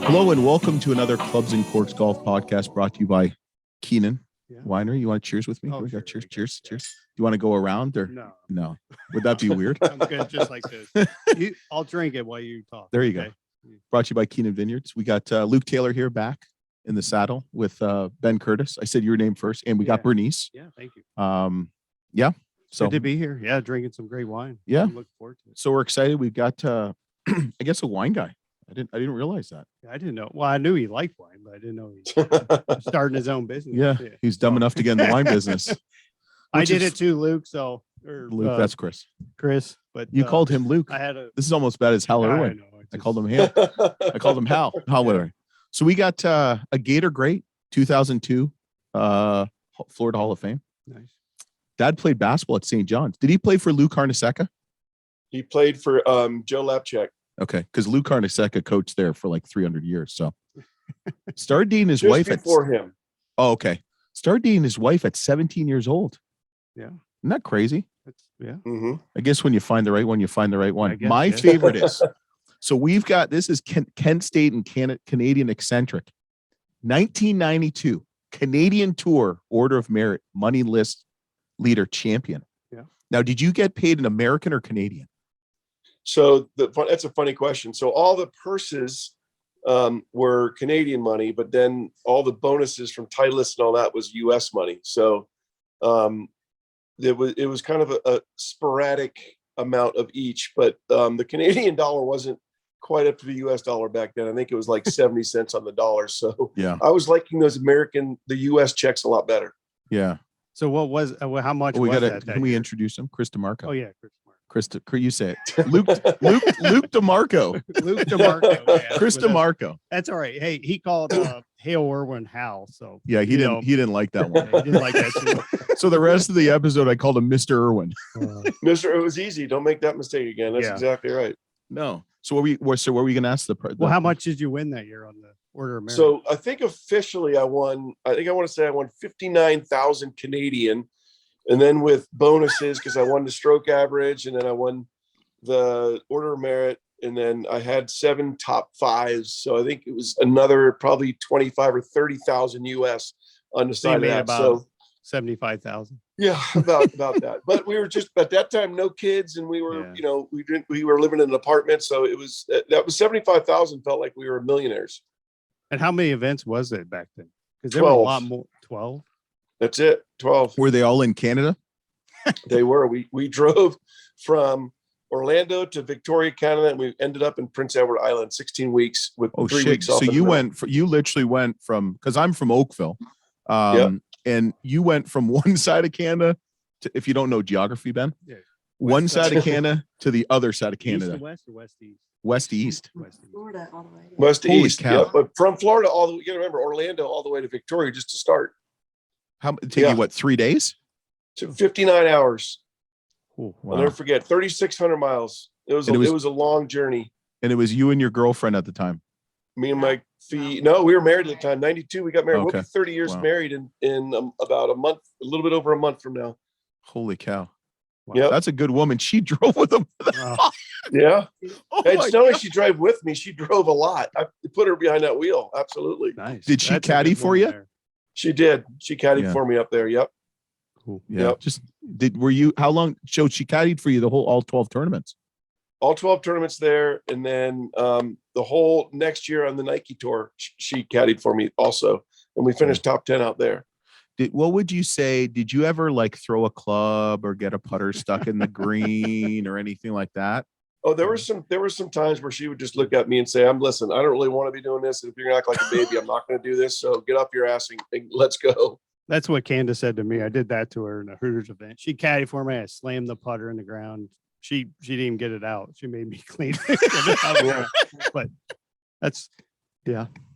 Hello and welcome to another Clubs and Corks golf podcast brought to you by Keenan Winery. You want to cheers with me? Oh, we sure. got cheers. Do you want to go around or no? Would that be weird? I'm good, just like this. I'll drink it while you talk. There you go. Brought to you by Keenan Vineyards. We got Luke Taylor here back in the saddle with Ben Curtis. I said your name first, and we got Bernice. Yeah, thank you. So good to be here. Yeah, drinking some great wine. Yeah, I'm looking forward to it. So we're excited. We've got I guess a wine guy. I didn't realize that. I didn't know. Well, I knew he liked wine, but I didn't know he's starting his own business. Yeah, he's dumb enough to get in the wine business. I did it too, Luke. Luke, that's Chris. But you called him Luke. This is almost bad as Hal Irwin. I called him Hal. I called him Hal. Whatever. So we got a Gator Great 2002 Florida Hall of Fame. Nice. Dad played basketball at St. John's. Did he play for Lou Carnesecca? He played for Joe Lapchek. Okay, because Lou Carnesecca coached there for like 300 years. So started dating his Just wife before him. Oh, okay. Started dating his wife at 17 years old. Yeah. Isn't that crazy? Mm-hmm. I guess when you find the right one, you find the right one. Guess, My favorite is, so we've got, this is Kent State and Canadian eccentric. 1992 Canadian Tour Order of Merit Money List Leader Champion. Yeah. Now, did you get paid in American or Canadian? So that's a funny question. So all the purses were Canadian money, but then all the bonuses from Titleist and all that was U.S. money. So it was kind of a sporadic amount of each, but the Canadian dollar wasn't quite up to the U.S. dollar back then. I think it was like 70 cents on the dollar. So yeah, I was liking the U.S. checks a lot better. Yeah. So what was how much? We was got that? Can we introduce him? Chris DiMarco. Oh yeah, Chris, you say it. Luke DiMarco. Luke DiMarco. Yeah, Chris DiMarco. That's all right. Hey, he called Hale Irwin Hal. So yeah, he didn't like that one. Yeah, he didn't like that too. So the rest of the episode, I called him Mr. Irwin. Mr. It was easy. Don't make that mistake again. That's exactly right. No. So what were we going to ask well, how much did you win that year on the Order of Merit? So I think officially I want to say I won 59,000 Canadian. And then with bonuses, because I won the stroke average, and then I won the Order of Merit, and then I had 7 top 5s. So I think it was another probably 25 or 30,000 US on the side of that. So 75,000. Yeah, about that. But we were just at that time no kids, and we were we were living in an apartment, so it was that was 75,000. Felt like we were millionaires. And how many events was it back then? Because there 12. were a lot more. 12. That's it. 12. Were they all in Canada? They were. We drove from Orlando to Victoria, Canada, and we ended up in Prince Edward Island, 16 weeks with 3 weeks off. So you literally went from, because I'm from Oakville, and you went from one side of Canada to, if you don't know geography, Ben, one side of Canada to the other side of Canada. East to west or west to east? West to east. Florida all the way. West to east. Cow. Yeah, but from Florida all the way, you gotta remember Orlando all the way to Victoria just to start. How take you what, 3 days? To 59 hours. Wow. I'll never forget. 3,600 miles. It was a long journey. And it was you and your girlfriend at the time. Me and my no, we were married at the time. 92, we got married. Okay. We'll be 30 years married in about a month, a little bit over a month from now. Holy cow. Wow. Yeah, that's a good woman. She drove with him. Yeah. It's not God. like she drove with me. She drove a lot. I put her behind that wheel. Absolutely. Nice. Did she caddy for you? There. She did. She caddied for me up there. Yep. Cool. Yeah. Yep. How long? So she caddied for you all 12 tournaments? All 12 tournaments there. And then the whole next year on the Nike tour, she caddied for me also. And we finished top 10 out there. What would you say? Did you ever like throw a club or get a putter stuck in the green or anything like that? Oh, there were some times where she would just look at me and say, listen, I don't really want to be doing this. And if you're gonna act like a baby, I'm not going to do this. So get off your ass and let's go. That's what Candace said to me. I did that to her in a Hooters event. She caddied for me. I slammed the putter in the ground. She didn't even get it out. She made me clean it. But that's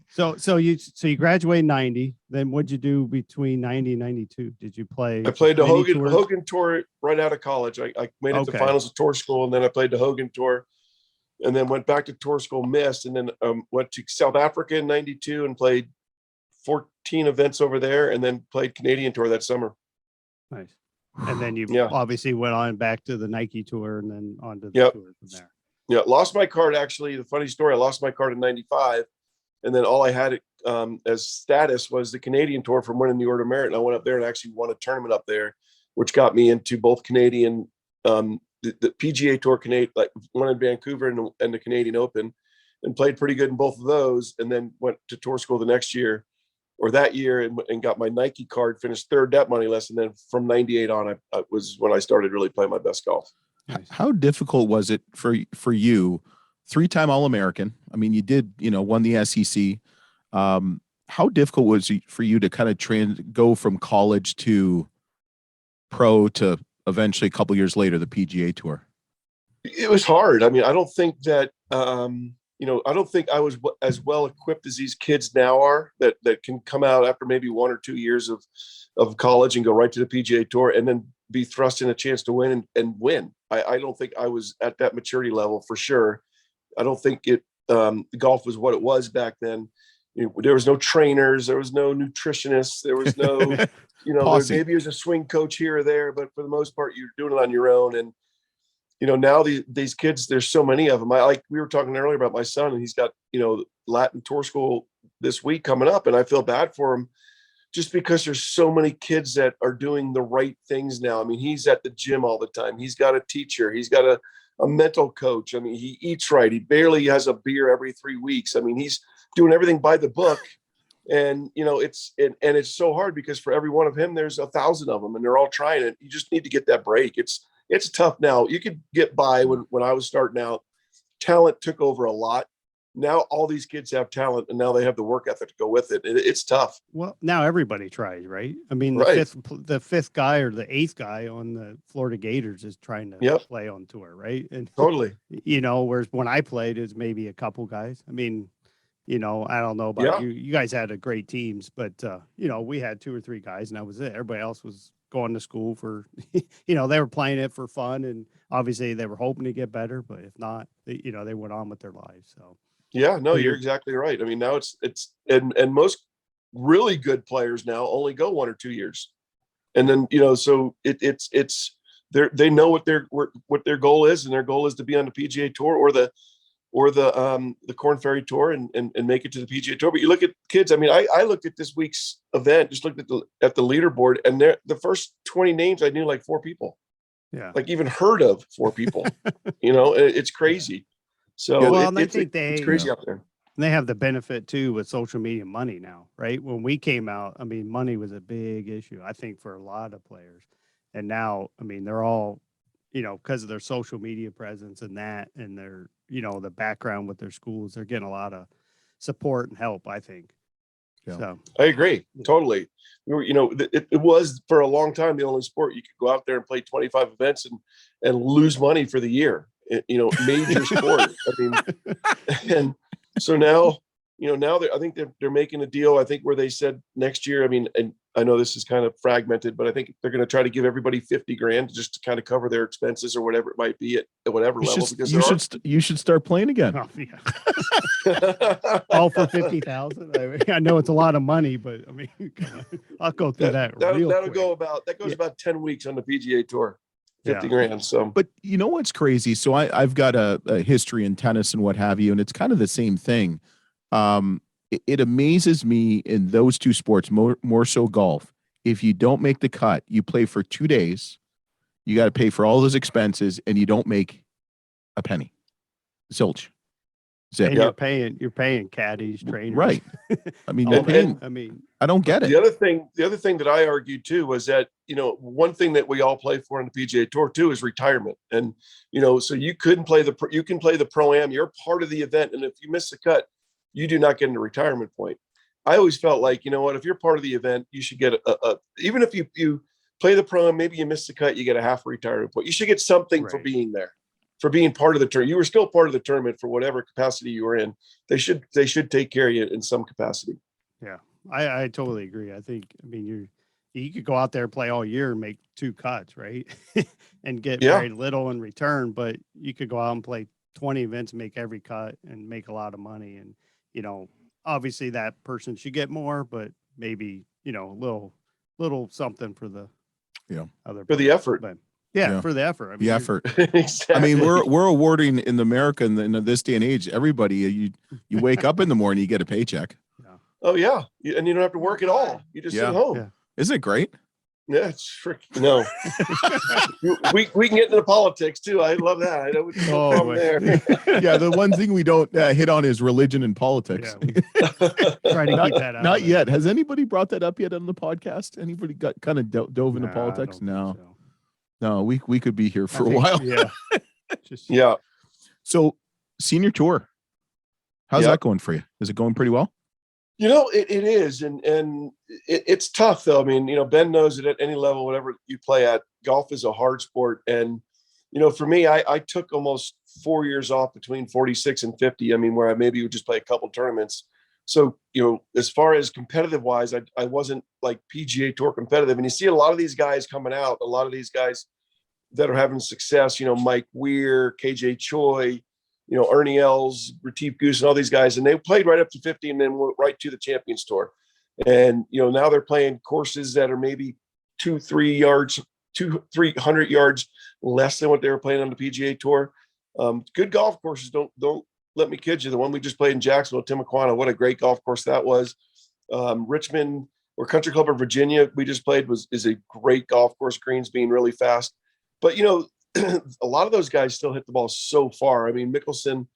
So you graduated 90. Then what'd you do between 90 and 92? Did you play? I played the Hogan Tour right out of college. I made it to finals of tour school, and then I played the Hogan Tour, and then went back to tour school, missed, and then went to South Africa in 92 and played 14 events over there, and then played Canadian Tour that summer. Nice. And then you Yeah. obviously went on back to the Nike tour and then on to the Yep. tour from there. Yeah, lost my card. Actually, the funny story, I lost my card in 95. And then all I had as status was the Canadian tour from winning the Order of Merit. And I went up there and actually won a tournament up there, which got me into both Canadian, the PGA Tour, like one in Vancouver and the Canadian Open, and played pretty good in both of those. And then went to tour school the next year or that year and got my Nike card, finished third at Money List. And then from 98 on, I was when I started really playing my best golf. Nice. How difficult was it for you? 3-time All-American. I mean, you did, won the SEC. How difficult was it for you to kind of go from college to pro to eventually a couple years later, the PGA Tour? It was hard. I mean, I don't think that, I don't think I was as well equipped as these kids now are that can come out after maybe 1 or 2 years of college and go right to the PGA Tour and then be thrust in a chance to win and win. I don't think I was at that maturity level for sure. I don't think golf was what it was back then. There was no trainers, there was no nutritionists, there was no, maybe there's a swing coach here or there, but for the most part, you're doing it on your own. And, now these kids, there's so many of them. We were talking earlier about my son, and he's got, Latin tour school this week coming up, and I feel bad for him just because there's so many kids that are doing the right things now. I mean, he's at the gym all the time. He's got a teacher. He's got a mental coach. I mean, he eats right. He barely has a beer every 3 weeks. I mean, he's doing everything by the book. And, it's so hard because for every one of him, there's 1,000 of them and they're all trying it. You just need to get that break. It's tough now. You could get by when I was starting out. Talent took over a lot. Now all these kids have talent and now they have the work ethic to go with it. It's tough. Well, now everybody tries, right? I mean, the fifth guy or the eighth guy on the Florida Gators is trying to play on tour, right? And totally, whereas when I played, it was maybe a couple guys. I mean, I don't know about you. You guys had a great teams, but we had 2 or 3 guys and that was it. Everybody else was going to school for, they were playing it for fun and obviously they were hoping to get better, but if not, they went on with their lives. So. Yeah, no, you're exactly right. I mean, now it's and most really good players now only go 1 or 2 years, and then so it's they know what their goal is, and their goal is to be on the PGA Tour or the Corn Ferry Tour and make it to the PGA Tour. But you look at kids. I mean, I looked at this week's event, just looked at the leaderboard, and the first 20 names I knew like 4 people. Yeah, like even heard of 4 people. It's crazy. So it's crazy out there. They have the benefit too with social media money now, right? When we came out, I mean, money was a big issue, I think, for a lot of players. And now, I mean, they're all, because of their social media presence and that, and their, the background with their schools, they're getting a lot of support and help, I think. Yeah. So I agree totally. It was for a long time the only sport you could go out there and play 25 events and lose money for the year. Major sport. I mean, and so now, now I think they're making a deal. I think where they said next year. I mean, and I know this is kind of fragmented, but I think they're going to try to give everybody $50,000 just to kind to cover their expenses or whatever it might be at whatever level. Because you should start playing again. Oh, yeah. All for 50,000. I know it's a lot of money, but I mean, I'll go through that. That goes about 10 weeks on the PGA Tour. $50,000. So, but you know what's crazy? So I've got a history in tennis and what have you, and it's kind of the same thing. It amazes me in those 2 sports, more so golf. If you don't make the cut, you play for 2 days, you got to pay for all those expenses, and you don't make a penny. Zilch. And you're paying caddies, trainers, right? I mean, I don't get it. The other thing that I argued too was that one thing that we all play for on the PGA Tour too is retirement, and so you can play the Pro-Am. You're part of the event, and if you miss the cut, you do not get into retirement point. I always felt like if you're part of the event, you should get even if you play the Pro-Am, maybe you miss the cut, you get a half retirement point. You should get something for being there. For being part of the tournament. You were still part of the tournament for whatever capacity you were in. They should take care of you in some capacity. Yeah, I totally agree. I mean, you could go out there, play all year and make 2 cuts, right? and get very little in return, but you could go out and play 20 events and make every cut and make a lot of money. And, obviously that person should get more, but maybe, a little something for the For the effort. But Yeah. for the effort. I mean, The effort. Exactly. I mean, we're awarding in America in this day and age, everybody, you wake up in the morning, you get a paycheck. Oh yeah. And you don't have to work at all. You just sit home. Yeah. Isn't it great? Yeah, it's freaking no. we can get into politics too. I love that. I know no problem there. Yeah, the one thing we don't hit on is religion and politics. Yeah, try to keep that out. Not yet. Has anybody brought that up yet on the podcast? Anybody got kind of dove into Nah, I politics? don't No, think so. no. We could be here for I a think- while. Yeah. Just Yeah. So, senior tour, how's Yeah. that going for you? Is it going pretty well? You know, it is, and it's tough though. I mean, you know, Ben knows that at any level, whatever you play at, golf is a hard sport. And, you know, for me, I took almost 4 years off between 46 and 50. I mean, where I maybe would just play a couple tournaments. So, you know, as far as competitive wise, I wasn't like PGA Tour competitive. And you see a lot of these guys coming out, a lot of these guys that are having success, you know, Mike Weir, KJ Choi, you know, Ernie Els, Retief Goose, and all these guys, and they played right up to 50 and then went right to the Champions Tour. And, you know, now they're playing courses that are maybe 200 yards less than what they were playing on the PGA Tour. Good golf courses. Don't let me kid you. The one we just played in Jacksonville, Timuquana, what a great golf course that was. Richmond or Country Club of Virginia, we just played is a great golf course. Greens being really fast, but you know, a lot of those guys still hit the ball so far. I mean, Mickelson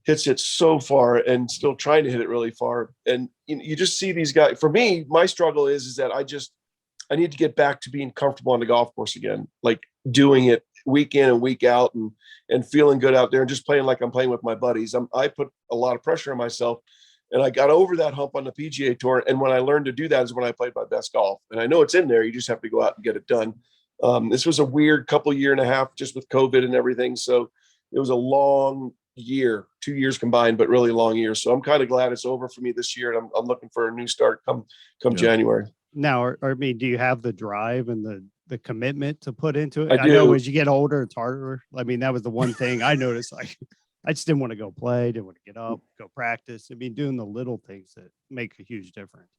hits it so far and still trying to hit it really far. And you just see these guys. For me, my struggle is that I need to get back to being comfortable on the golf course again, like doing it week in and week out and feeling good out there and just playing like I'm playing with my buddies. I put a lot of pressure on myself, and I got over that hump on the PGA Tour. And when I learned to do that is when I played my best golf. And I know it's in there. You just have to go out and get it done. This was a weird year and a half just with COVID and everything. So it was a long year, 2 years combined, but really long year. So I'm kind of glad it's over for me this year. And I'm looking for a new start come January. now, I mean, do you have the drive and the commitment to put into it? I know do. as you get older, it's harder. I mean, that was the one thing I noticed. Like, I just didn't want to go play, didn't want to get up, go practice. I mean, doing the little things that make a huge difference.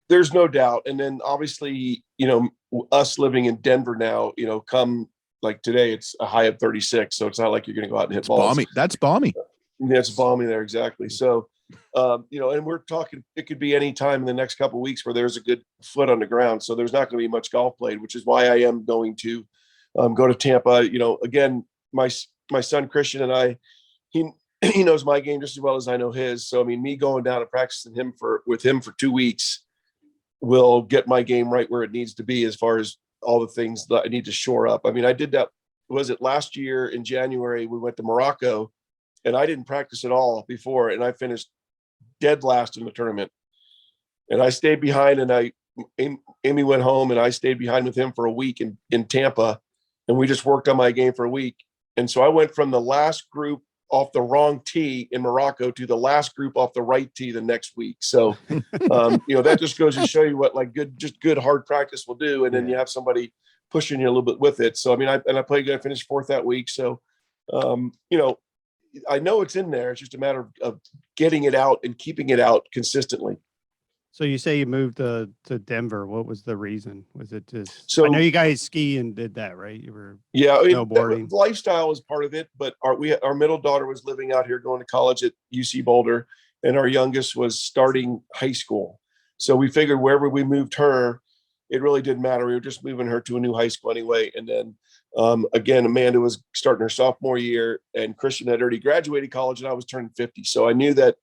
There's no doubt. And then obviously, you know, us living in Denver now, you know, come like today, it's a high of 36. So it's not like you're going to go out and hit It's balls. balmy. That's balmy. Yeah, it's balmy there. Exactly. So, you know, and we're talking, it could be any time in the next couple of weeks where there's a good foot on the ground. So there's not going to be much golf played, which is why I am going to go to Tampa. You know, again, my son, Christian, he knows my game just as well as I know his. So, I mean, me going down and practicing with him for 2 weeks will get my game right where it needs to be as far as all the things that I need to shore up. I mean, I did that, was it last year in January, we went to Morocco and I didn't practice at all before. And I finished dead last in the tournament. And I stayed behind and Amy went home and I stayed behind with him for a week in Tampa. And we just worked on my game for a week. And so I went from the last group off the wrong tee in Morocco to the last group off the right tee the next week. So, you know, that just goes to show you what like good hard practice will do. And then you have somebody pushing you a little bit with it. So, I mean, I played good. I finished fourth that week. So, you know, I know it's in there. It's just a matter of getting it out and keeping it out consistently. So you say you moved to Denver. What was the reason? Was it just, So I know you guys ski and did that, right? You were, yeah, I mean, snowboarding. lifestyle is part of it, but our middle daughter was living out here going to college at UC Boulder, and our youngest was starting high school. So we figured wherever we moved her, it really didn't matter. We were just moving her to a new high school anyway. And then again, Amanda was starting her sophomore year and Christian had already graduated college and I was turning 50. So I knew that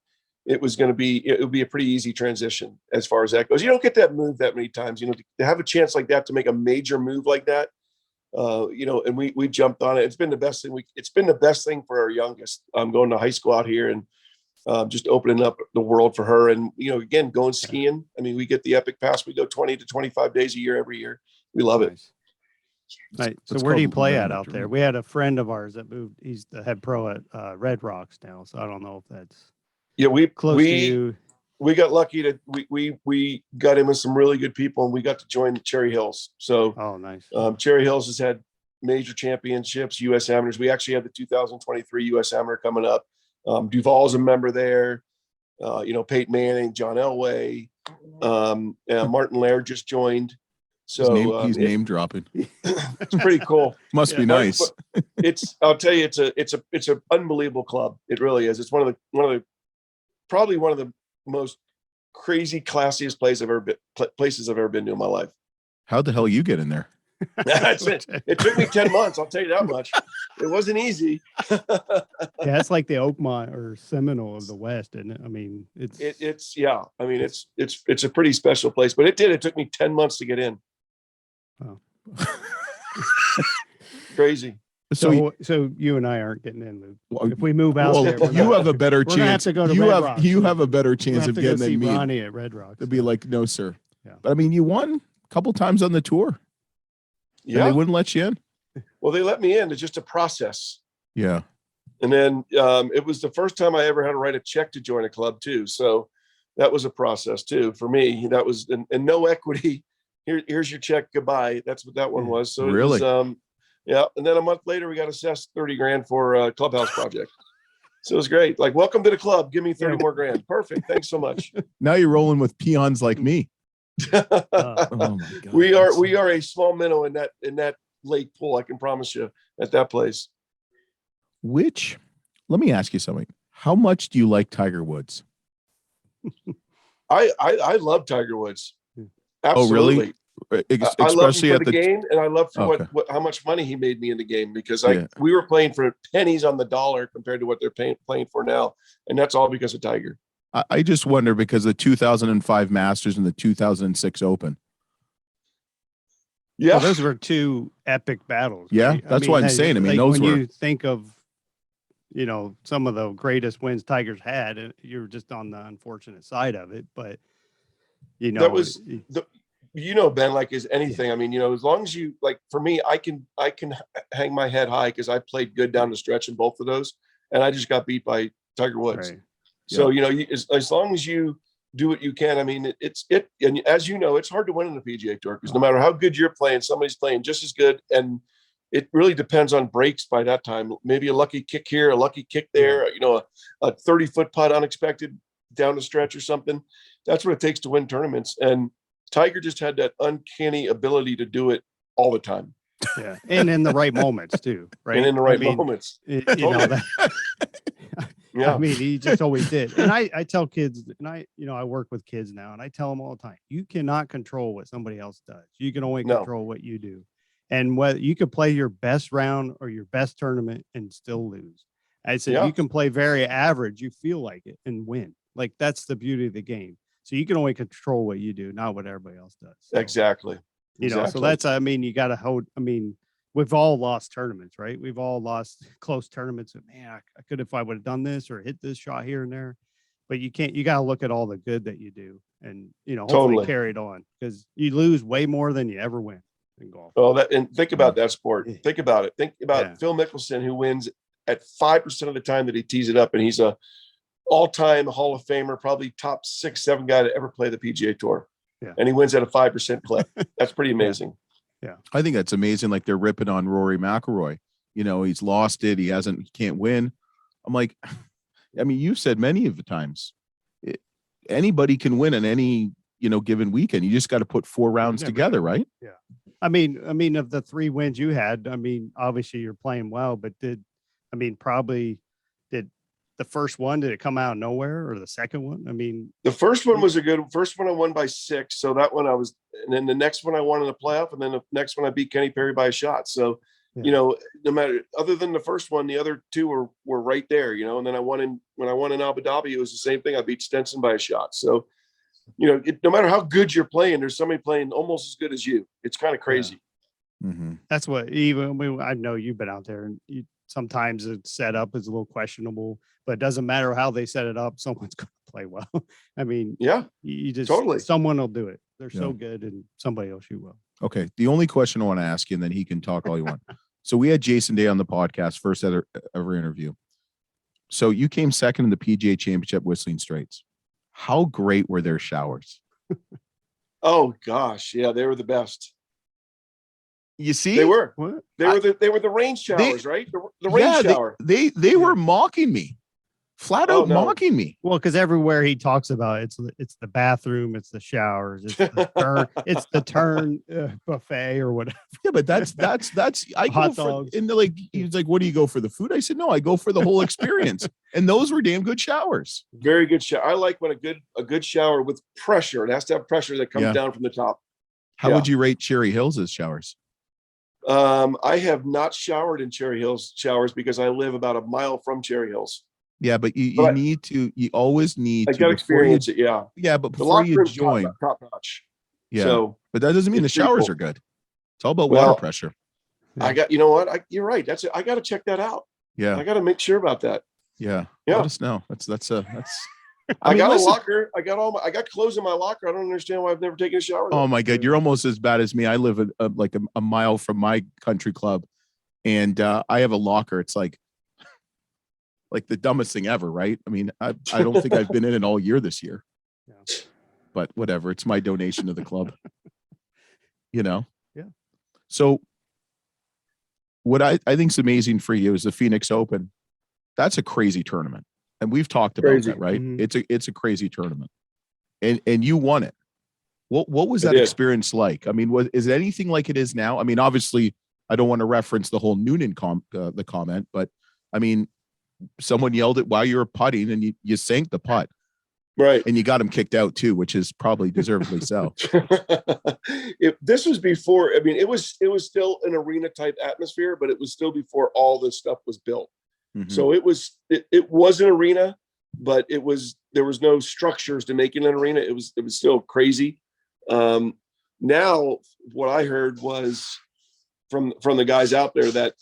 it would be a pretty easy transition as far as that goes. You don't get that move that many times, you know, to have a chance like that, to make a major move like that, you know, and we jumped on it. It's been the best thing for our youngest, going to high school out here and just opening up the world for her. And, you know, again, going skiing. I mean, we get the Epic Pass. We go 20 to 25 days a year, every year. We love it. Right. So It's where do you called play Moving at out Up there? Germany. We had a friend of ours that moved. He's the head pro at Red Rocks now. So I don't know if that's Yeah, close to you. we got lucky to we got in with some really good people and we got to join Cherry Hills. So Oh, nice. Cherry Hills has had major championships, U.S. amateurs. We actually have the 2023 U.S. amateur coming up. Duval's a member there. You know, Peyton Manning, John Elway, Martin Laird just joined. So He's name dropping. it's pretty cool. Must be But- nice. but I'll tell you, it's an unbelievable club. It really is. It's probably one of the most crazy, classiest places I've ever been to in my life. How the hell you get in there? That's it. It took me 10 months. I'll tell you that much. It wasn't easy. Yeah, it's like the Oakmont or Seminole of the West, isn't it? I mean, It's yeah. I mean, it's a pretty special place, but it took me 10 months to get in. Oh. Crazy. so you and I aren't getting in. Well, If we move out well, there, we're you not- have a better we're gonna have chance. to go to You Red have Rocks. you have a better we'll chance have of to go getting see than me. Ronnie at Red Rocks. To be like, no, sir. Yeah. But I mean, you won a couple times on the tour. And Yeah. they wouldn't let you in. Well, they let me in. It's just a process. Yeah. And then it was the first time I ever had to write a check to join a club too. So that was a process too for me. That was and no equity. Here's your check. Goodbye. That's what that one was. So Really? it was, yeah. And then a month later, we got assessed 30 grand for a clubhouse project. So it was great. Like, welcome to the club. Give me 30 more grand. Perfect. Thanks so much. Now you're rolling with peons like me. Uh, Oh my God. we are a small minnow in that lake pool. I can promise you at that place. Let me ask you something. How much do you like Tiger Woods? I love Tiger Woods. Oh, really? Absolutely. Especially I love him for at the the game, and I love for Okay. how much money he made me in the game, because Yeah. we were playing for pennies on the dollar compared to what they're playing for now, and that's all because of Tiger. I just wonder because the 2005 Masters and the 2006 Open. Yeah, well, those were two epic battles. Yeah, right? that's what I'm saying. I mean, like those when were- you think of, some of the greatest wins Tigers had, you're just on the unfortunate side of it. But that was Ben, like is anything. I mean, as long as you like, for me, I can hang my head high because I played good down the stretch in both of those, and I just got beat by Tiger Woods. right. So as long as you do what you can, I mean, and as you know, it's hard to win in the PGA Tour because no matter how good you're playing, somebody's playing just as good, and it really depends on breaks by that time. Maybe a lucky kick here, a lucky kick there, a 30-foot putt unexpected down the stretch or something. That's what it takes to win tournaments. And Tiger just had that uncanny ability to do it all the time. Yeah, and in the right moments too, right? And in the right I mean, moments. that, Yeah. I mean, he just always did. And I tell kids, and I work with kids now, and I tell them all the time, you cannot control what somebody else does. You can only No. control what you do. And whether you could play your best round or your best tournament and still lose. I said, Yeah. you can play very average, you feel like it, and win. Like, that's the beauty of the game. So you can only control what you do, not what everybody else does. So, Exactly. so that's, I mean, you got to hold, I mean, we've all lost tournaments, right? We've all lost close tournaments. And man, I could, if I would have done this or hit this shot here and there, but you can't, you got to look at all the good that you do and, hopefully Totally. carry it on, because you lose way more than you ever win in golf. Well, and think about that sport. Yeah. Think about it. Think about Yeah. Phil Mickelson, who wins at 5% of the time that he tees it up, and he's a all-time Hall of Famer, probably top 6, 7 guy to ever play the PGA Tour. Yeah. And he wins at a 5% clip. That's pretty amazing. I think that's amazing. Like they're ripping on Rory McIlroy. He's lost it. He can't win. I'm like, I mean, you've said many of the times, anybody can win in any, given weekend. You just got to put 4 rounds Never together, know. right? Yeah. I mean, of the 3 wins you had, I mean, obviously you're playing well, but probably did the first one, did it come out of nowhere, or the second one? I mean, The first one was a good first one. I won by 6. So that one and then the next one I won in the playoff. And then the next one I beat Kenny Perry by a shot. So, Yeah. No matter, other than the first one, the other 2 were right there, and then when I won in Abu Dhabi, it was the same thing. I beat Stenson by a shot. So, no matter how good you're playing, there's somebody playing almost as good as you. It's kind of crazy. Mm-hmm. that's what I know you've been out there, and sometimes it's set up is a little questionable, but it doesn't matter how they set it up. Someone's going to play well. I mean, Yeah. you just, Totally. someone will do it. They're Yeah. so good, and somebody else you will. Okay. The only question I want to ask you, and then he can talk all you want. So we had Jason Day on the podcast, first ever interview. So you came second in the PGA Championship Whistling Straits. How great were their showers? Oh gosh. Yeah. They were the best. You see, They were. What? They were the rain showers, right? The rain yeah, shower. They were mocking me flat Oh, out no. mocking me. Well, because everywhere he talks about it's the bathroom, it's the showers, it's the turn buffet or whatever. Yeah, but that's I go Hot for dogs. and like he's like, what do you go for, the food? I said, no, I go for the whole experience. And those were damn good showers. Very good shower. I like when a good shower with pressure. It has to have pressure that comes Yeah. down from the top. How Yeah. would you rate Cherry Hills' showers? I have not showered in Cherry Hills showers because I live about a mile from Cherry Hills. Yeah, but you But you always need I to got to before you, experience it. Yeah. yeah, but The before locker you room's join, top notch. yeah. So, But that doesn't mean the it's pretty showers cool. are good. It's all about Well, water pressure. you know what? You're right. That's it. I got to check that out. Yeah, I got to make sure about that. yeah. Yeah. Let us know. That's I mean, got listen, a locker. I got clothes in my locker. I don't understand why I've never taken a shower. oh my God, you're almost as bad as me. I live like a mile from my country club, and I have a locker. It's like the dumbest thing ever, right? I mean, I don't think I've been in it all year this year. Yeah. But whatever, it's my donation to the club. You know? Yeah. So what I think is amazing for you is the Phoenix Open. That's a crazy tournament. And we've talked about Crazy. that, right? Mhm. It's a crazy tournament. And you won it. What was I that did. experience like? I mean, is it anything like it is now? I mean, obviously, I don't want to reference the whole Noonan the comment, but I mean, someone yelled it while you were putting and you sank the putt Right. and you got him kicked out too, which is probably deservedly so. This was before. I mean, it was still an arena type atmosphere, but it was still before all this stuff was built. Mhm. So it was an arena, but there was no structures to make it an arena. It was still crazy. Now what I heard was from the guys out there that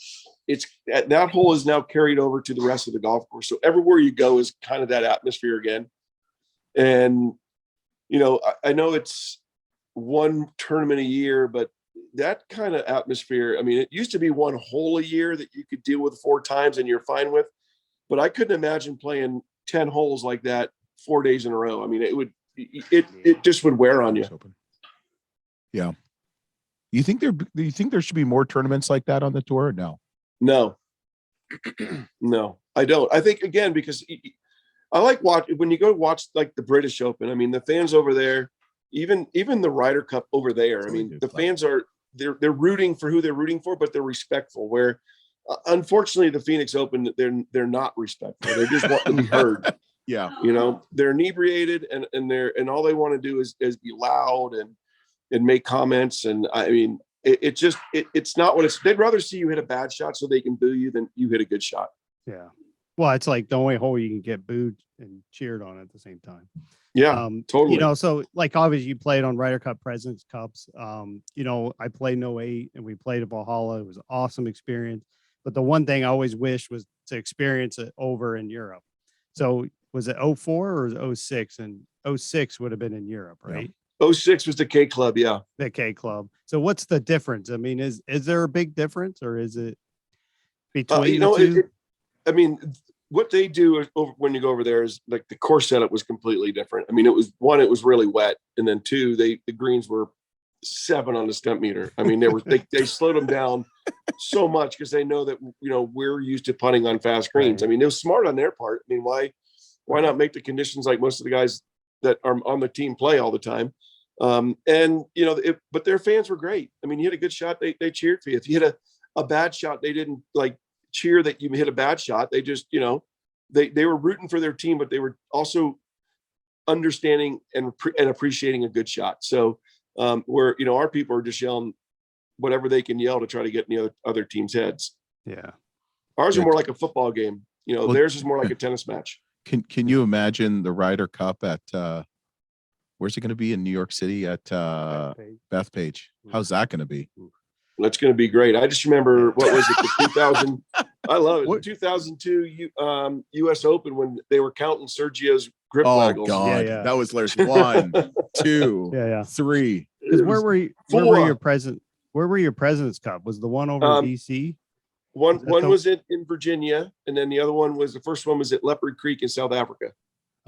that hole is now carried over to the rest of the golf course. So everywhere you go is kind of that atmosphere again. And you know, I know it's one tournament a year, but that kind of atmosphere, I mean, it used to be one hole a year that you could deal with 4 times and you're fine with, but I couldn't imagine playing 10 holes like that 4 days in a row. I mean, it just would wear on you. Yeah. Do you think there should be more tournaments like that on the tour? Or no. No, no, I don't. I think again, because I like when you go watch like the British Open. I mean, the fans over there, even the Ryder Cup over there. I mean, the fans they're rooting for who they're rooting for, but they're respectful. Where unfortunately, the Phoenix Open, they're not respectful. They just want to be heard. Yeah. You know, they're inebriated and all they want to do is be loud and make comments. And I mean, it's not what it's. They'd rather see you hit a bad shot so they can boo you than you hit a good shot. Yeah. Well, it's like the only hole you can get booed and cheered on at the same time. Yeah, totally. You know, so like obviously you played on Ryder Cup, President's Cups. You know, I played in 08 and we played at Valhalla. It was an awesome experience. But the one thing I always wished was to experience it over in Europe. So was it 04 or was it 06? And 06 would have been in Europe, right? 06 was the K Club, yeah. The K Club. So what's the difference? I mean, is there a big difference or is it between you know, the two? I mean, what they do when you go over there is like the course setup was completely different. I mean, it was really wet, and then 2, the greens were 7 on the stump meter. I mean, they slowed them down so much because they know that, you know, we're used to putting on fast greens. Right. I mean, it was smart on their part. I mean, why not make the conditions like most of the guys that are on the team play all the time? And you know, but their fans were great. I mean, you hit a good shot, they cheered for you. If you hit a bad shot, they didn't like cheer that you hit a bad shot. They just, you know, they were rooting for their team, but they were also understanding and appreciating a good shot. So where, you know, our people are just yelling whatever they can yell to try to get in the other team's heads. Yeah. Ours are more like a football game. You know, theirs is more like a tennis match. Can you imagine the Ryder Cup at where's it going to be in New York City at Bethpage? How's that going to be? That's going to be great. I just remember, what was it, the 2000? I love it. The 2002 U.S. Open when they were counting Sergio's grip Oh waggles. God, Yeah. that was there's 1, 2, Yeah. 3. Because where were your President's Cup? Was the one over in DC? One was in Virginia, and then the other one was, the first one was at Leopard Creek in South Africa.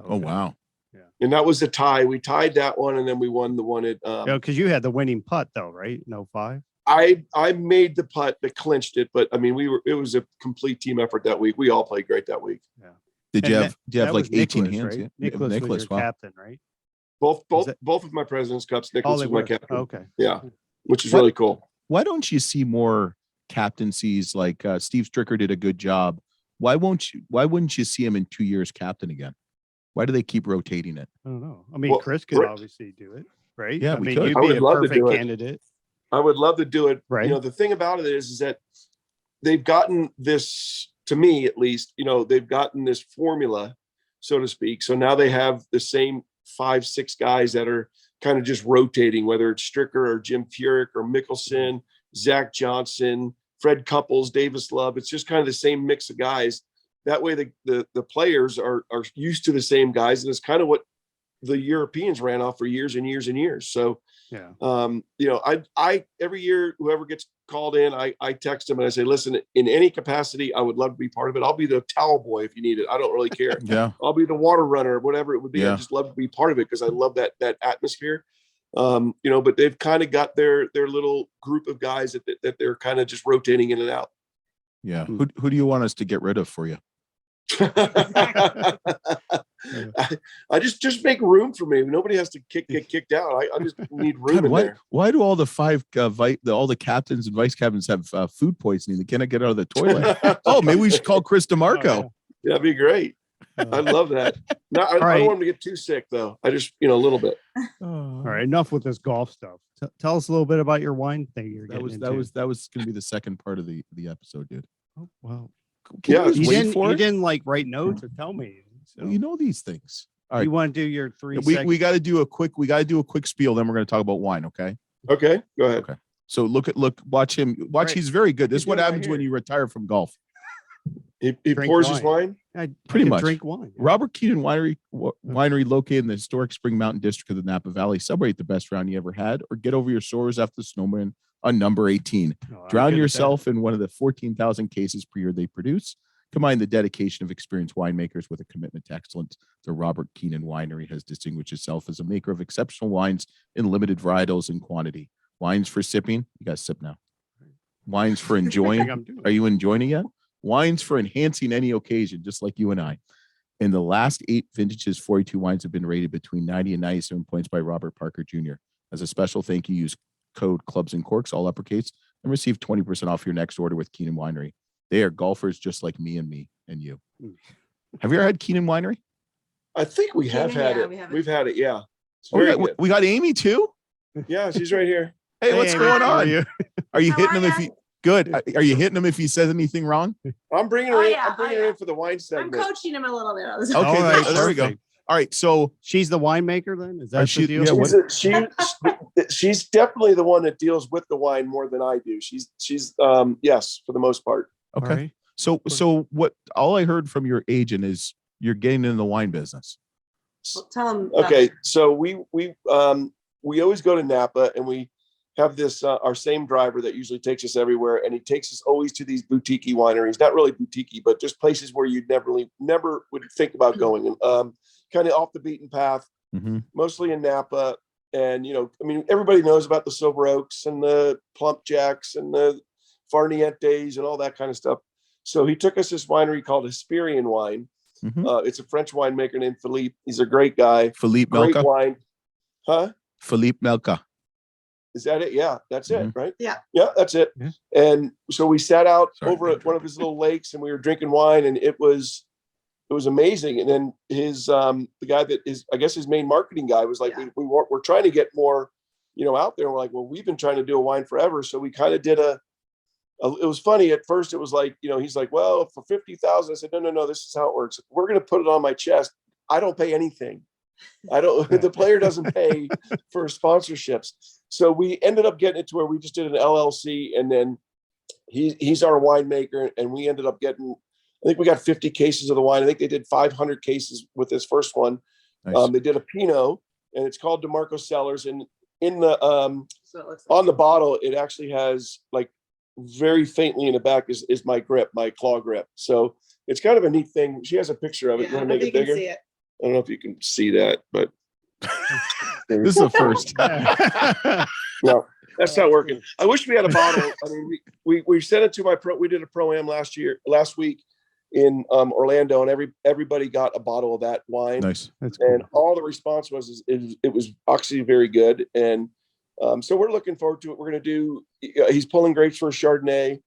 Oh wow. Yeah. And that was the tie. We tied that one, and then we won the one at Because you had the winning putt though, right? No 05. I made the putt that clinched it, but I mean, it was a complete team effort that week. We all played great that week. Yeah. Did you And have? Do you have that like was 18 Nicholas, hands? right? Yeah. Nicholas was your Wow. captain, right? Both that- of my President's Cups. Oh, Nicholas they was my were. captain. Okay. Yeah, which is What- really cool. Why don't you see more captaincies? Like Steve Stricker did a good job. Why wouldn't you see him in 2 years captain again? Why do they keep rotating it? I don't know. I mean, Well, Chris could right. obviously do it, right? Yeah, I we mean, could. you'd I be would a love to perfect do it. candidate. I would love to do it. Right. You know, the thing about it is that they've gotten this, to me at least, you know, they've gotten this formula, so to speak. So now they have the same 5-6 guys that are kind of just rotating, whether it's Stricker or Jim Furyk or Mickelson, Zach Johnson, Fred Couples, Davis Love. It's just kind of the same mix of guys. That way the players are used to the same guys. And it's kind of what the Europeans ran off for years and years and years. So, Yeah. you know, I every year, whoever gets called in, I text them and I say, listen, in any capacity, I would love to be part of it. I'll be the towel boy if you need it. I don't really care. Yeah. I'll be the water runner, whatever it would be. Yeah. I just love to be part of it because I love that atmosphere. You know, but they've kind of got their little group of guys that they're kind of just rotating in and out. Yeah. Who do you want us to get rid of for you? I just make room for me. Nobody has to get kicked out. I just need room God, in there. why do all the five all the captains and vice captains have food poisoning? They cannot get out of the toilet. Oh, maybe we should call Chris DiMarco. Yeah, that'd be great. I love that. No, I right. don't want him to get too sick though. I just, you know, a little bit. All right. Enough with this golf stuff. Tell us a little bit about your wine thing. You're That was going to be the second part of the episode, dude. Oh, wow. Can Yeah, you just You wait didn't. for You it? didn't like write notes or tell me. So Well, you know these things. All right. you want to do your 3 We got to do a quick spiel. Then we're going to talk about wine. Okay. Okay, go ahead. Okay. So watch him. Right. He's very good. This is He's what doing it right happens when here. you retire from golf. He Drink pours his wine. wine. Pretty much. drink wine. Robert Keenan Winery located in the historic Spring Mountain district of the Napa Valley. Celebrate the best round you ever had, or get over your sores after the snowman on number 18. No, I'm Drown good at yourself in one of the 14,000 cases per year they produce. Combine the dedication of experienced winemakers with a commitment to excellence. The Robert Keenan Winery has distinguished itself as a maker of exceptional wines in limited varietals and quantity. Wines for sipping. You got to sip now. Wines for that. I think enjoying. I'm doing Are you enjoying it yet? Wines for enhancing any occasion, just like you and I. In the last 8 vintages, 42 wines have been rated between 90 and 97 points by Robert Parker Jr. As a special thank you, use code Clubs and Corks, all uppercase, and receive 20% off your next order with Keenan Winery. They are golfers just like me and you. Have you ever had Keenan Winery? I think we have Keenan, had yeah, it. we have it. We've had it. Yeah, it's Oh, very we, good. we got Amy too. Yeah, she's right here. Hey, what's Hey, going how are on? you? Are you How hitting are him if ya? he good? Are you hitting him if he says anything wrong? I'm bringing her Oh, in. yeah, I'm bringing oh, her yeah. in for the wine I'm segment. coaching him a little bit on this. Okay, All right, there we go. perfect. All right, so She's the winemaker then? Is Are that she- the deal? yeah, what- She's definitely the one that deals with the wine more than I do. She's yes, for the most part. All okay. right. So what? All I heard from your agent is you're getting in the wine business. Well, tell him. Okay, so we always go to Napa and we have this our same driver that usually takes us everywhere, and he takes us always to these boutique wineries, not really boutique, but just places where you'd never would think about going, and kind of off the beaten path, Mhm. mostly in Napa. And you know, I mean, everybody knows about the Silver Oaks and the Plump Jacks and the Farnientes and all that kind of stuff. So he took us this winery called Hesperian Wine. Mhm. It's a French winemaker named Philippe. He's a great guy. Philippe Great Melka. wine. Huh? Philippe Melka. Is that it? Yeah, that's it, right? Yeah. Yeah, that's it. Yeah. And so we sat out Sorry, over at one of his little lakes and we were drinking wine, and it was amazing. And then his the guy that is, I guess his main marketing guy was like, Yeah. we're trying to get more, you know, out there. We're like, well, we've been trying to do a wine forever. So we kind of did it was funny at first. It was like, you know, he's like, well, for 50,000. I said, no, this is how it works. We're going to put it on my chest. I don't pay anything. The player doesn't pay for sponsorships. So we ended up getting it to where we just did an LLC, and then he's our winemaker, and we ended up getting, I think we got 50 cases of the wine. I think they did 500 cases with this first one. Nice. They did a Pinot, and it's called DiMarco Cellars. And in the So it looks like. on the bottle, it actually has like very faintly in the back is my grip, my claw grip. So it's kind of a neat thing. She has a picture of it. Yeah, You I want don't to know make if it you can bigger? see it. I don't know if you can see that, but This is a first. no, that's not working. I wish we had a bottle. I mean, we sent it to my pro. We did a pro-am last week, in Orlando, and everybody got a bottle of that wine. Nice. That's cool. And all the response was it was actually very good. And so we're looking forward to it. We're going to do. He's pulling grapes for a Chardonnay,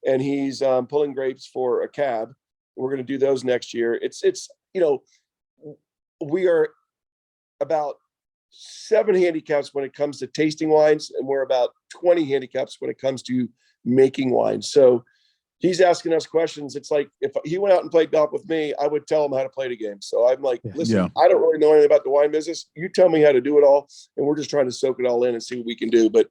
and he's pulling grapes for a Cab. We're going to do those next year. It's we are about 7 handicaps when it comes to tasting wines, and we're about 20 handicaps when it comes to making wines. So he's asking us questions. It's like if he went out and played golf with me, I would tell him how to play the game. So I'm like, listen, Yeah. I don't really know anything about the wine business. You tell me how to do it all, and we're just trying to soak it all in and see what we can do. But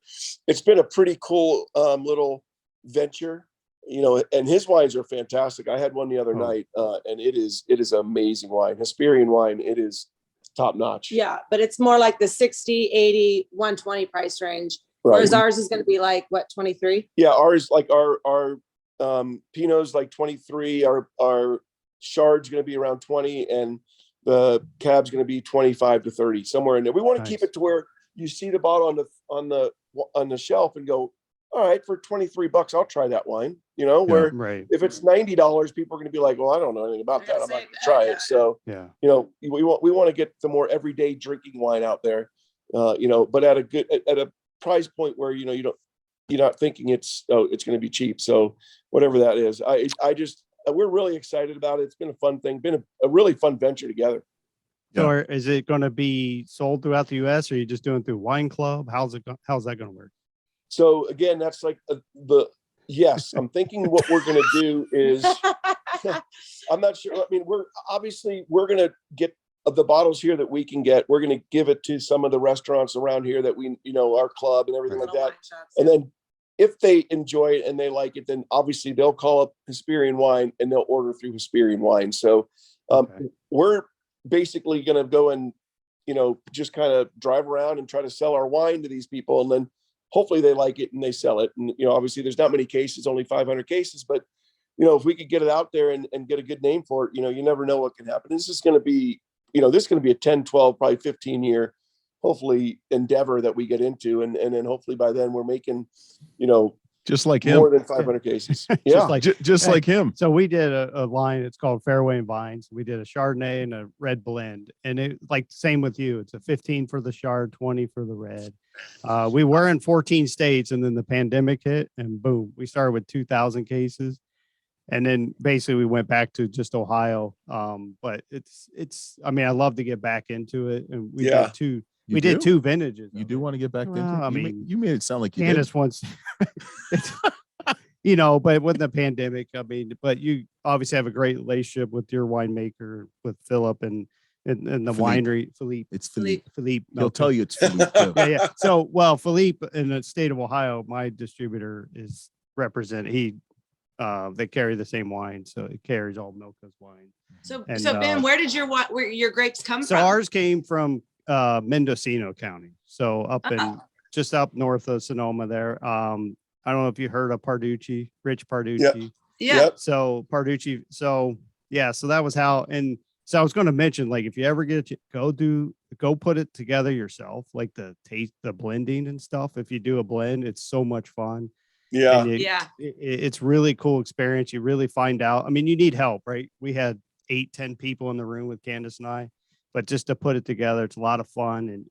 it's been a pretty cool little venture, and his wines are fantastic. I had one the other night, and it is amazing wine. Hesperian wine. It is top notch. Yeah, but it's more like the 60, 80, 120 price range. Right. Whereas ours is going to be like what, 23? Yeah, ours like our Pinot's like 23. Our Chard's going to be around 20, and the Cab's going to be 25 to 30, somewhere in there. We want to keep it to where you see the bottle on the shelf and go, all right, for $23, I'll try that wine. Where Right. if it's $90, people are going to be like, well, I don't know anything about that. I'm not going to try it. So Yeah. we want to get the more everyday drinking wine out there, but at a price point where you're not thinking it's going to be cheap. So whatever that is, we're really excited about it. It's been a fun thing, been a really fun venture together. So is it going to be sold throughout the U.S. or are you just doing it through Wine Club? How's that going to work? So again, that's like yes, I'm thinking what we're going to do is, I'm not sure. I mean, we're going to get the bottles here that we can get. We're going to give it to some of the restaurants around here that we, our club and everything like that. And then if they enjoy it and they like it, then obviously they'll call up Hesperian Wine and they'll order through Hesperian Wine. So we're basically going to go and, just kind of drive around and try to sell our wine to these people. And then hopefully they like it and they sell it. And, obviously there's not many cases, only 500 cases, but if we could get it out there and get a good name for it, you never know what can happen. This is going to be, this is going to be a 10, 12, probably 15 year, hopefully endeavor that we get into. And then hopefully by then we're making, just like him, more than 500 cases. Yeah. just like him. So we did a line, it's called Fairway and Vines. We did a Chardonnay and a red blend. And it like same with you. It's a 15 for the Chard, 20 for the red. We were in 14 states and then the pandemic hit and boom, we started with 2,000 cases. And then basically we went back to just Ohio. But I mean, I love to get back into it. And we did two. We did 2 vintages. You do want to get back into it? I You mean, you made it sound like you Candace did. wants, but with the pandemic, I mean, but you obviously have a great relationship with your winemaker, with Philip and the Philippe. winery, Philippe. It's Philippe. Philippe. He'll tell you it's Philippe too. Yeah. So, Philippe in the state of Ohio, my distributor is they carry the same wine. So it carries all Milka's wine. So And, Ben, where did your grapes come So from? ours came from Mendocino County. So just up north of Sonoma there. I don't know if you heard of Parducci, Rich Parducci. Yeah. Yep. So Parducci. So that was how. And so I was going to mention, like, if you ever get it, go put it together yourself, like the blending and stuff. If you do a blend, it's so much fun. Yeah. And it's really cool experience. You really find out. I mean, you need help, right? We had 8-10 people in the room with Candace and I, but just to put it together, it's a lot of fun. And,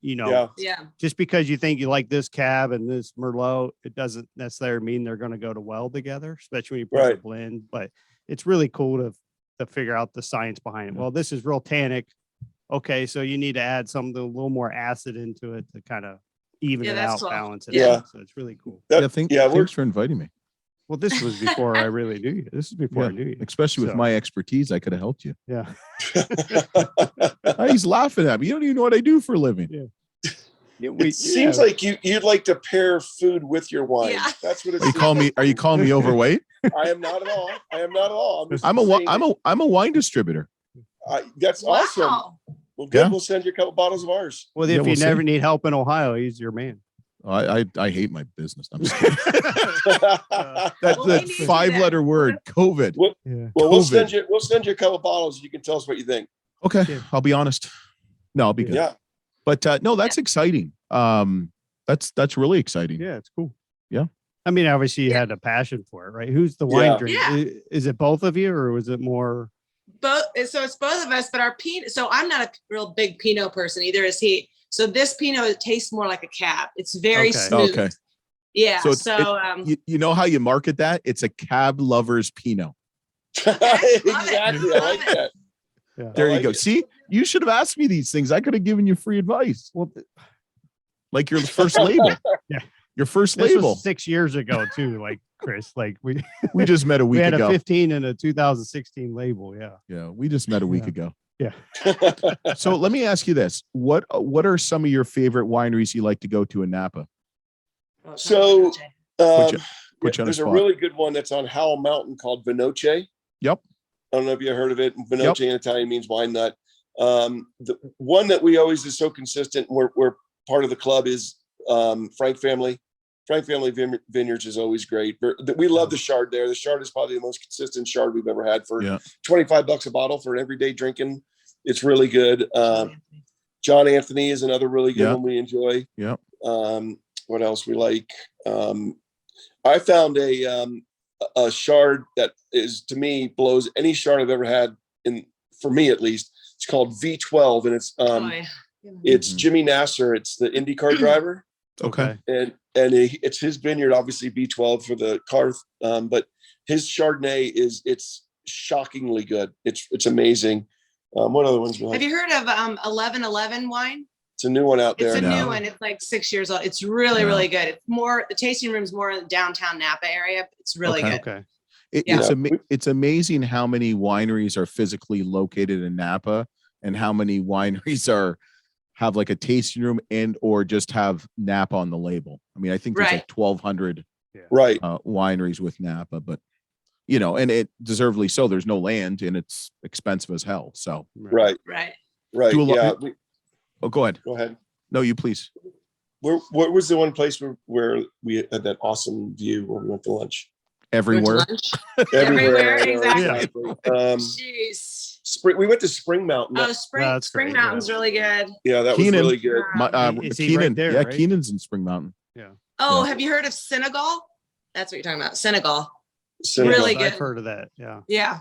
just because you think you like this Cab and this Merlot, it doesn't necessarily mean they're going to go to well together, especially when you put a blend. But it's really cool to figure out the science behind it. Well, this is real tannic. Okay, so you need to add something a little more acid into it to kind of even it out, cool. balance it Yeah. out. So it's really cool. Thanks for inviting me. Well, this was before I really knew you. This is before I knew you. Especially with So- my expertise, I could have helped you. Yeah. He's laughing at me. You don't even know what I do for a living. Yeah. It seems like you'd like to pair food with your wine. Yeah. That's what it Are you calling me overweight? I am not at all. I'm a wine distributor. That's awesome. Wow. Well, good. We'll send you a couple bottles of ours. Well, Yeah, if we'll you never see. need help in Ohio, he's your man. I hate my business. I'm just kidding. That's Well, the we need 5-letter word, COVID. Yeah. Well, we'll COVID. send you a couple bottles. You can tell us what you think. Okay, Yeah. I'll be honest. No, I'll be good. Yeah. But no, that's exciting. That's really exciting. Yeah, it's cool. I mean, obviously you Yeah. had a passion for it, right? Who's the wine Yeah. drinker? Yeah. Is it both of you or was it more? Both, so it's both of us, but our Pinot, so I'm not a real big Pinot person, either is he. So this Pinot, it tastes more like a cab. It's very Okay. smooth. Okay. Yeah. So So, it's- you know how you market that? It's a cab lover's Pinot. Exactly. I like that. Yeah. There you like go. it. See, you should have asked me these things. I could have given you free advice. Well, Like your first label. Yeah. Your first this label. was 6 years ago too. Like Chris, like we just met a we week had ago. a 15 and a 2016 label. Yeah. Yeah, we just met a week Yeah. ago. Yeah. So let me ask you this: what are some of your favorite wineries you like to go to in Napa? So, Put you on a there's a spot. really good one that's on Howell Mountain called Vinoche. Yep. I don't know if you heard of it. Vinoche in Italian means wine nut. The one that we always is so consistent. We're part of the club is Frank Family. Frank Family Vineyards is always great. We love the Chard there. The Chard is probably the most consistent Chard we've ever had for $25 a bottle for everyday drinking. It's really good. John Anthony is another really good one we enjoy. Yep. What else we like? I found a Chard that is, to me, blows any Chard I've ever had, for me at least. It's called V12, and it's Mhm. Jimmy Nasser. It's the IndyCar driver, Okay. and it's his vineyard, obviously V12 for the car, but his Chardonnay it's shockingly good. It's amazing. What other ones we like? Have you heard of 1111 wine? It's a new one out It's there. a No. new one. It's like 6 years old. It's really, No. really good. It's more, the tasting room's more in the downtown Napa area. It's really Okay. good. Okay. It's amazing how many wineries are physically located in Napa, and how many wineries have like a tasting room and or just have Napa on the label. I mean, I think there's like 1,200 Right. wineries with Napa, but and it deservedly so. There's no land and it's expensive as hell. So Right. Right. Do a lot- Yeah. go ahead. Go ahead. No, you please. What was the one place where we had that awesome view when we went to lunch? Everywhere. Went to lunch. Everywhere, I know, exactly. Jeez. Jeez. We went to Spring Mountain. Oh, Spring That's Spring great, Mountain's really good. Yeah, that was Keenan. really good. Is he right Keenan. there, Yeah, right? Keenan's in Spring Mountain. Oh, Yeah. have you heard of Senegal? That's what you're talking about. Senegal. So Really I've good. heard of that. Yeah. Yeah.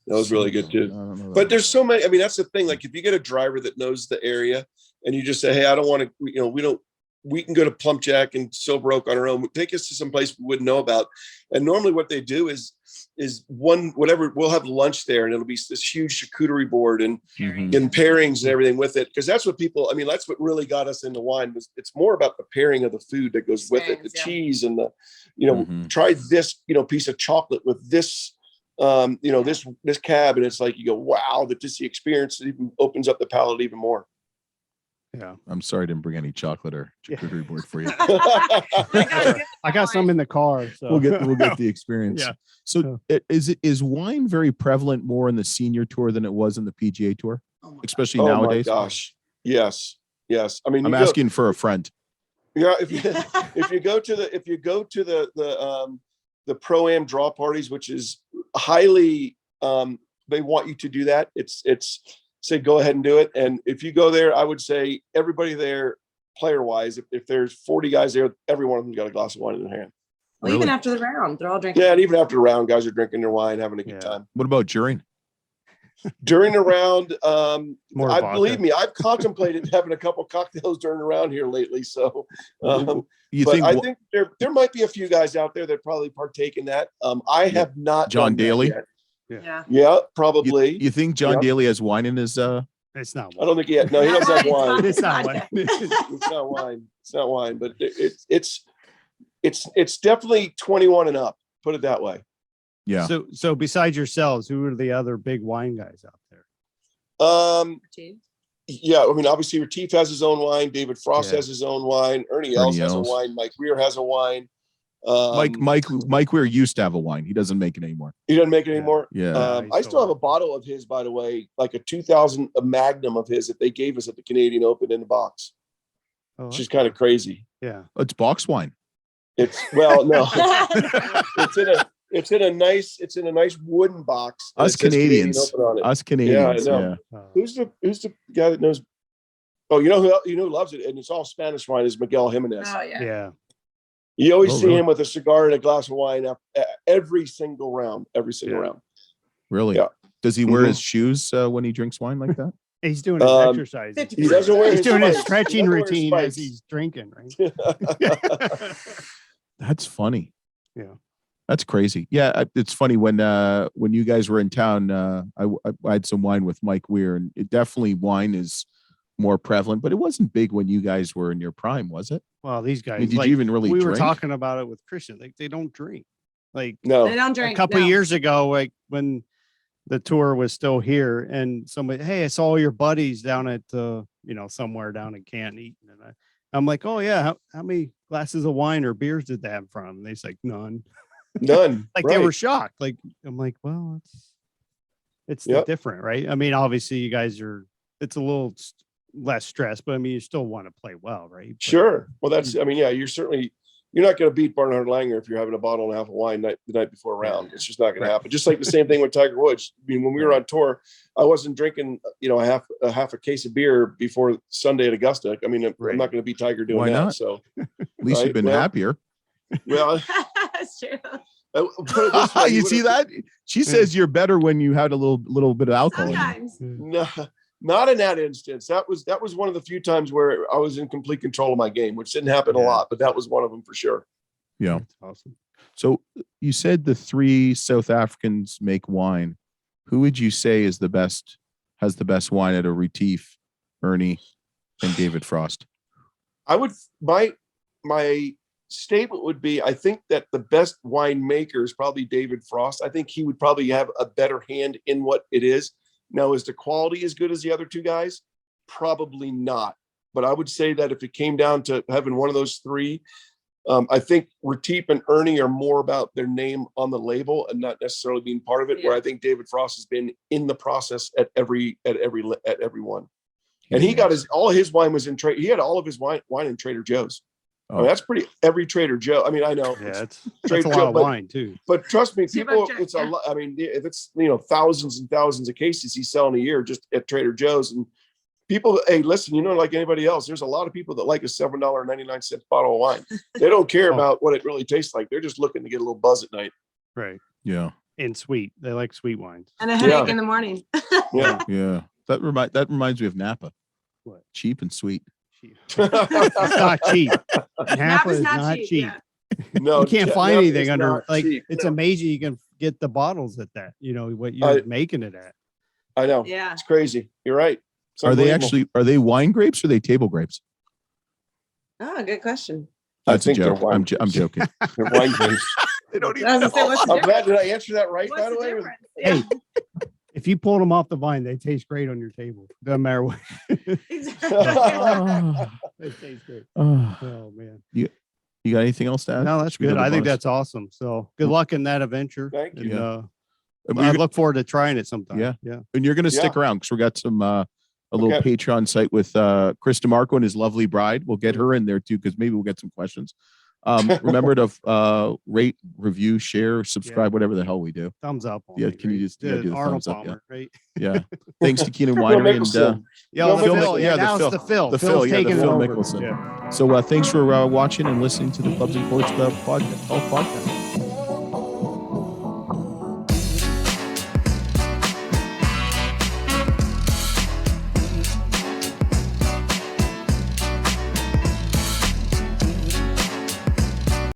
that was really good I too. don't know But that. there's so many. I mean, that's the thing. Like, if you get a driver that knows the area, and you just say, "Hey, I don't want to," we can go to Plump Jack and Silver Oak on our own. Take us to some place we wouldn't know about. And normally, what they do is we'll have lunch there, and it'll be this huge charcuterie board and Mhm. and pairings and everything with it, because that's what people. I mean, that's what really got us into wine. It's more about the pairing of the food that goes with it, the Pairings, yeah. cheese and the, Mhm. try this, piece of chocolate with this, this cab, and it's like you go, wow, that just the experience even opens up the palate even more. Yeah. I'm sorry I didn't bring any chocolate or charcuterie board for you. I got some in the car. So We'll get the experience. Yeah. So is wine very prevalent more in the senior tour than it was in the PGA tour, Oh my God. especially Oh nowadays? my gosh, yes. I mean, I'm asking for a friend. if you go to the pro-am draw parties, which is highly, they want you to do that. It's say go ahead and do it. And if you go there, I would say everybody there, player wise, if there's 40 guys there, every one of them got a glass of wine in their hand. Well, even Really? after the round, they're all drinking. Yeah, and even after the round, guys are drinking their wine, having a good Yeah. time. What about during? During the round, More believe vodka. me, I've contemplated having a couple cocktails during the round here lately. So, You but think I think there might be a few guys out there that probably partake in that. I have not. John done that Daly? yet. Yeah. Yeah, probably. you think John Yep. Daly has wine in his It's not. I don't think he had. No, he doesn't have wine. It's not wine. It's not wine. It's not wine. But it's definitely 21 and up. Put it that way. yeah. So besides yourselves, who are the other big wine guys out there? Yeah. I mean, obviously, Retief has his own wine. David Frost Yeah. has his own wine. Ernie Els has a Els. wine. Mike Weir has a wine. Mike Weir used to have a wine. He doesn't make it anymore. He doesn't make it anymore. Yeah. He's I still still have a working. bottle of his, by the way, like a 2000 a Magnum of his that they gave us at the Canadian Open in the box, Oh, which is kind of crazy. yeah. It's box wine. It's no, it's in a nice wooden box. and Us it says Canadian Canadians. Open on it. Us Canadians. I Yeah. know. Uh, Who's the guy that knows? Oh, you know who loves it, and it's all Spanish wine is Miguel Jimenez. Oh yeah. yeah. You always Oh, see really? him with a cigar and a glass of wine every single round. Really? Yeah. Does he wear Mhm. his shoes when he drinks wine like that? He's doing his exercise. He doesn't wear He's his doing his spikes. stretching He doesn't wear his routine as spikes. he's drinking, right? That's funny. Yeah. That's crazy. Yeah, it's funny when you guys were in town. I had some wine with Mike Weir, and it definitely wine is more prevalent, but it wasn't big when you guys were in your prime, was it? Well, these guys, I mean, did like, you even really we drink? were talking about it with Christian. Like, they don't drink. Like, They No. don't a drink. couple no. years ago, like when the tour was still here, and somebody, hey, I saw all your buddies down at somewhere down in Canton eating, and I'm like, oh yeah, how many glasses of wine or beers did they have from? And they're like, none. None. Like Right. they were shocked. Like I'm like, well, it's Yep. different, right? I mean, obviously, you guys it's a little less stress, but I mean, you still want to play well, right? But, Sure. Well, that's, I mean, yeah, you're not going to beat Bernhard Langer if you're having a bottle and a half of wine the night before a round. It's just not going to happen. Just like the same thing with Tiger Woods. I mean, when we were on tour, I wasn't drinking, a half a case of beer before Sunday at Augusta. I mean, I'm not going to beat Tiger doing Why that. not? So At least Right, you've been well, happier. well, That's true. put it this way, You see that? She says you're better when you had a little bit of alcohol. in you. Sometimes. No, not in that instance. That was one of the few times where I was in complete control of my game, which didn't happen a Yeah. lot, but that was one of them for sure. Yeah. That's awesome. So you said the 3 South Africans make wine. Who would you say has the best wine at a Retief, Ernie, and David Frost? I would my statement would be, I think that the best winemaker is probably David Frost. I think he would probably have a better hand in what it is. Now, is the quality as good as the other two guys? Probably not. But I would say that if it came down to having one of those 3, I think Retief and Ernie are more about their name on the label and not necessarily being part of it. Where I think David Frost has been in the process at every one. And he got all his wine was in trade. He had all of his wine in Trader Joe's. I mean, that's pretty. Every Trader Joe. I mean, I know. Yeah, that's Trader a lot Joe, of but- wine too. But trust me, Too people, much, it's a yeah. lot. I mean, if it's, thousands and thousands of cases he's selling a year just at Trader Joe's, and people, hey, listen, like anybody else, there's a lot of people that like a $7.99 bottle of wine. They don't care Oh. about what it really tastes like. They're just looking to get a little buzz at night. Right. Yeah. And sweet. They like sweet wines. And a headache Yeah. in the morning. Yeah. Yeah. That reminds me of Napa. What? Cheap and sweet. It's not cheap. Napa Napa's is not cheap. Yeah. No, You can't find Napa anything is under not like cheap. it's No. amazing you can get the bottles at that. What you're making it at. I know. Yeah. It's crazy. You're right. It's Are they unbelievable. are they wine grapes or are they table grapes? Oh, good question. I That's a think they're joke. wine I'm grapes. joking. They're wine grapes. They don't I was gonna say, what's the I'm glad. difference? Did I answer that right? What's By the the way, difference? Hey, if you pulled them off the vine, they taste great on your table. Doesn't matter what. Exactly. They taste great. Oh, Oh man. you got anything else to add? No, that's Should we go good. to I think bonus? that's awesome. So good luck in that adventure. Thank you. And, Yeah. I look forward to trying it sometime. Yeah. Yeah. And you're going to stick Yeah. around because we got some a little Okay. Patreon site with Chris DiMarco and his lovely bride. We'll get her in there too because maybe we'll get some questions. Remember to rate, review, share, subscribe, whatever the hell we do. Thumbs up. On Yeah, me, can you right? just- yeah, do the Arnold thumbs up, Palmer, right? Yeah. Thanks to Keenan Phil Winery and Mickelson. Yeah, No, the Phil Phil. Mickelson. Yeah, the now Phil. it's the Phil. The Phil, Phil's yeah, the taking Phil it over. Mickelson. Yeah. So thanks for watching and listening to the Clubs and Courts podcast.